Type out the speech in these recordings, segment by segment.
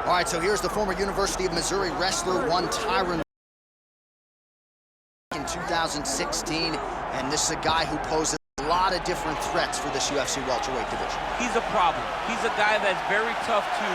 All right, so here's the former University of Missouri wrestler, one Tyron in 2016, and this is a guy who poses a lot of different threats for this UFC welterweight division. He's a problem. He's a guy that's very tough to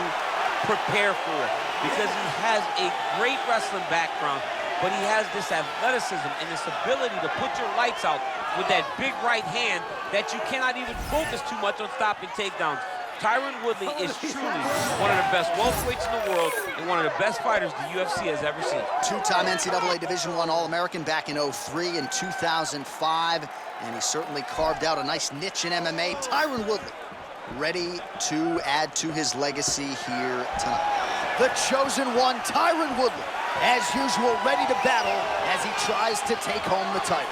prepare for because he has a great wrestling background, but he has this athleticism and this ability to put your lights out with that big right hand that you cannot even focus too much on stopping takedowns. Tyron Woodley is truly one of the best welterweights in the world and one of the best fighters the UFC has ever seen. Two-time NCAA Division I All-American back in 2003 and 2005, and he certainly carved out a nice niche in MMA. Tyron Woodley ready to add to his legacy here tonight. The chosen one, Tyron Woodley, as usual, ready to battle as he tries to take home the title.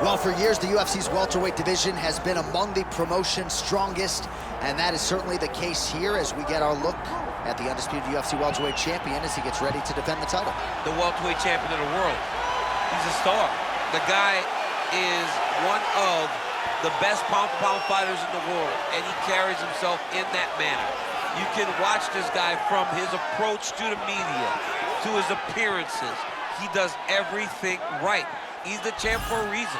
Well, for years, the UFC's welterweight division has been among the promotion's strongest, and that is certainly the case here as we get our look at the undisputed UFC welterweight champion as he gets ready to defend the title. The welterweight champion of the world. He's a star. The guy is one of the best pound-for-pound fighters in the world, and he carries himself in that manner. You can watch this guy from his approach to the media, to his appearances. He does everything right. He's the champ for a reason.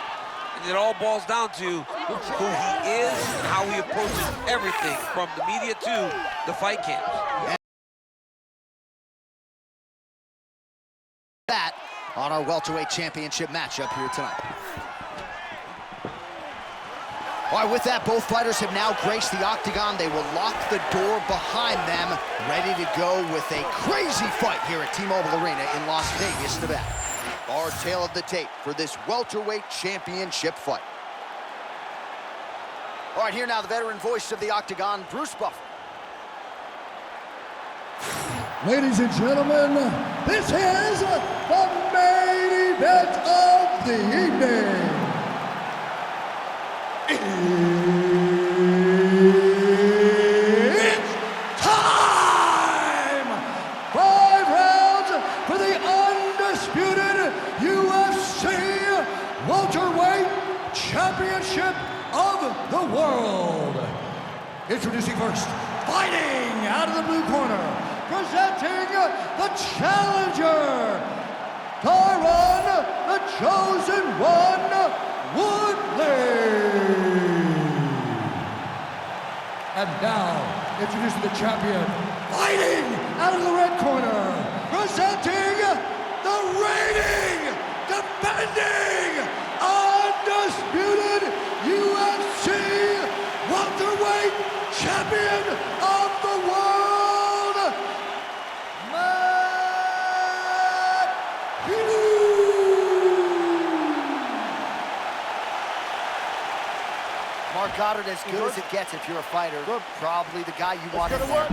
And it all boils down to who he is and how he approaches everything from the media to the fight camps. That on our welterweight championship matchup here tonight. All right, with that, both fighters have now graced the octagon. They will lock the door behind them, ready to go with a crazy fight here at T-Mobile Arena in Las Vegas, Nevada. Our tale of the tape for this welterweight championship fight. All right, here now the veteran voice of the octagon, Bruce Buffer. Ladies and gentlemen, this is the main event of the evening. It's time! 5 rounds for the undisputed UFC welterweight championship of the world. Introducing first, fighting out of the blue corner, presenting the challenger, Tyron, the chosen one, Woodley. And now, introducing the champion, fighting out of the red corner, presenting the reigning, defending, undisputed UFC welterweight champion of the world, Hughes. Mark Goddard, as good as it gets if you're a fighter. Probably the guy you want in there.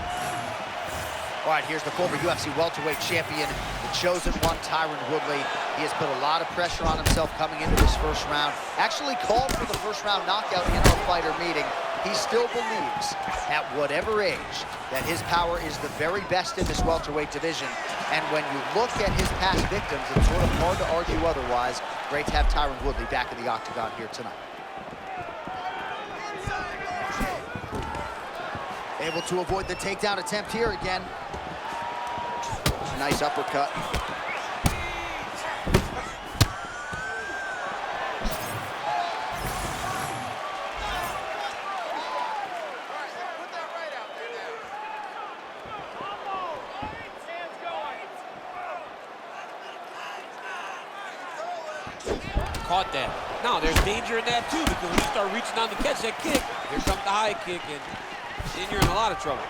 All right, here's the former UFC welterweight champion, the chosen one, Tyron Woodley. He has put a lot of pressure on himself coming into this first round. Actually called for the first round knockout in our fighter meeting. He still believes, at whatever age, that his power is the very best in this welterweight division. And when you look at his past victims, it's sort of hard to argue otherwise. Great to have Tyron Woodley back in the octagon here tonight. Able to avoid the takedown attempt here again. Nice uppercut. Caught that. Now, there's danger in that, too, because when you start reaching down to catch that kick, here comes the high kick, and then you're in a lot of trouble.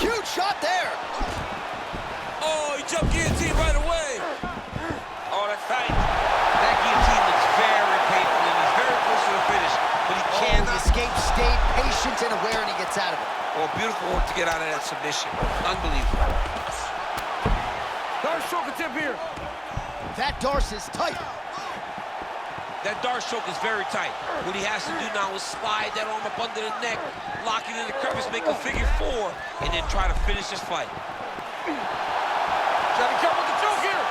Huge shot there. Oh, he jumped guillotine right away. Oh, that's tight. That guillotine looks very painful, and he's very close to the finish, but he can't. He escaped, stayed patient and aware, and he gets out of it. Oh, beautiful work to get out of that submission. Unbelievable. Darce choke attempt here. That Darce is tight. That Darce choke is very tight. What he has to do now is slide that arm up under the neck, lock it in the crevice, make a figure 4, and then try to finish this fight. Trying to cover the choke here.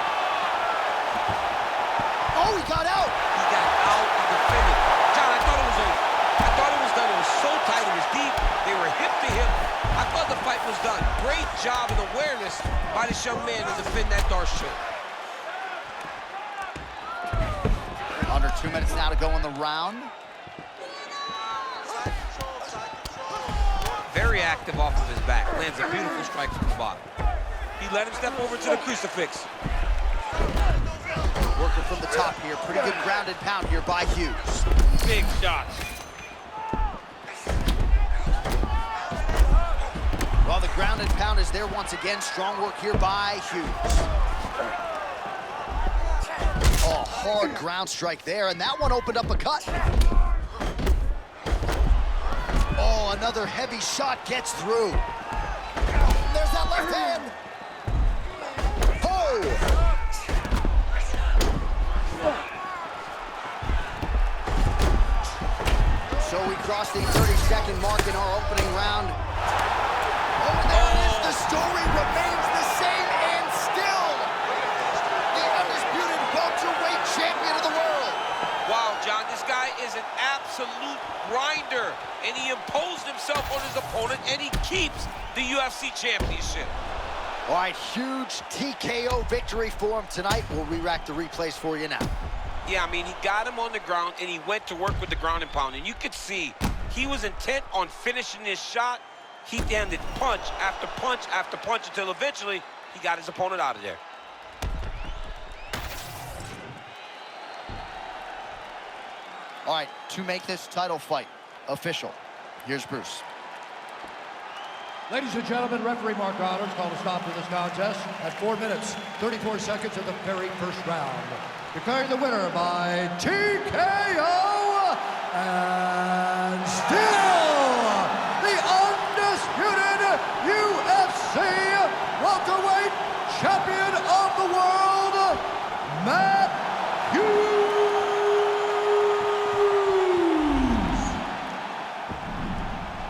Oh, he got out. He got out and defended. John, I thought it was over. I thought it was done. It was so tight. It was deep. They were hip to hip. I thought the fight was done. Great job and awareness by this young man to defend that Darce choke. Under 2 minutes now to go in the round. Very active off of his back. Lands a beautiful strike from the bottom. He let him step over to the crucifix. Working from the top here. Pretty good grounded pound here by Hughes. Big shots. Well, the grounded pound is there once again. Strong work here by Hughes. Oh, hard ground strike there, and that one opened up a cut. Oh, another heavy shot gets through. There's that left hand. Oh! So we crossed the 30-second mark in our opening round. Oh, and there it is. The story remains the same, and still the undisputed welterweight champion of the world. Wow, John, this guy is an absolute grinder, and he imposed himself on his opponent, and he keeps the UFC championship. All right, huge TKO victory for him tonight. We'll re-rack the replays for you now. Yeah, I mean, he got him on the ground, and he went to work with the ground and pound, and you could see he was intent on finishing this shot. He landed punch after punch after punch until eventually he got his opponent out of there. All right, to make this title fight official, here's Bruce. Ladies and gentlemen, referee Mark Rollins called a stop to this contest at 4 minutes, 34 seconds of the very first round. Declaring the winner by TKO, and still the undisputed UFC welterweight champion of the world, Matt Hughes.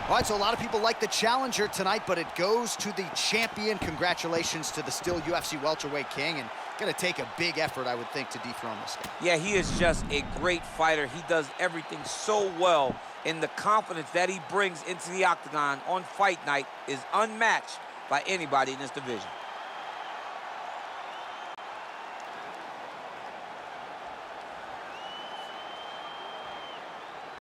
All right, so a lot of people like the challenger tonight, but it goes to the champion. Congratulations to the still UFC welterweight king, and gonna take a big effort, I would think, to dethrone this guy. Yeah, he is just a great fighter. He does everything so well, and the confidence that he brings into the octagon on fight night is unmatched by anybody in this division.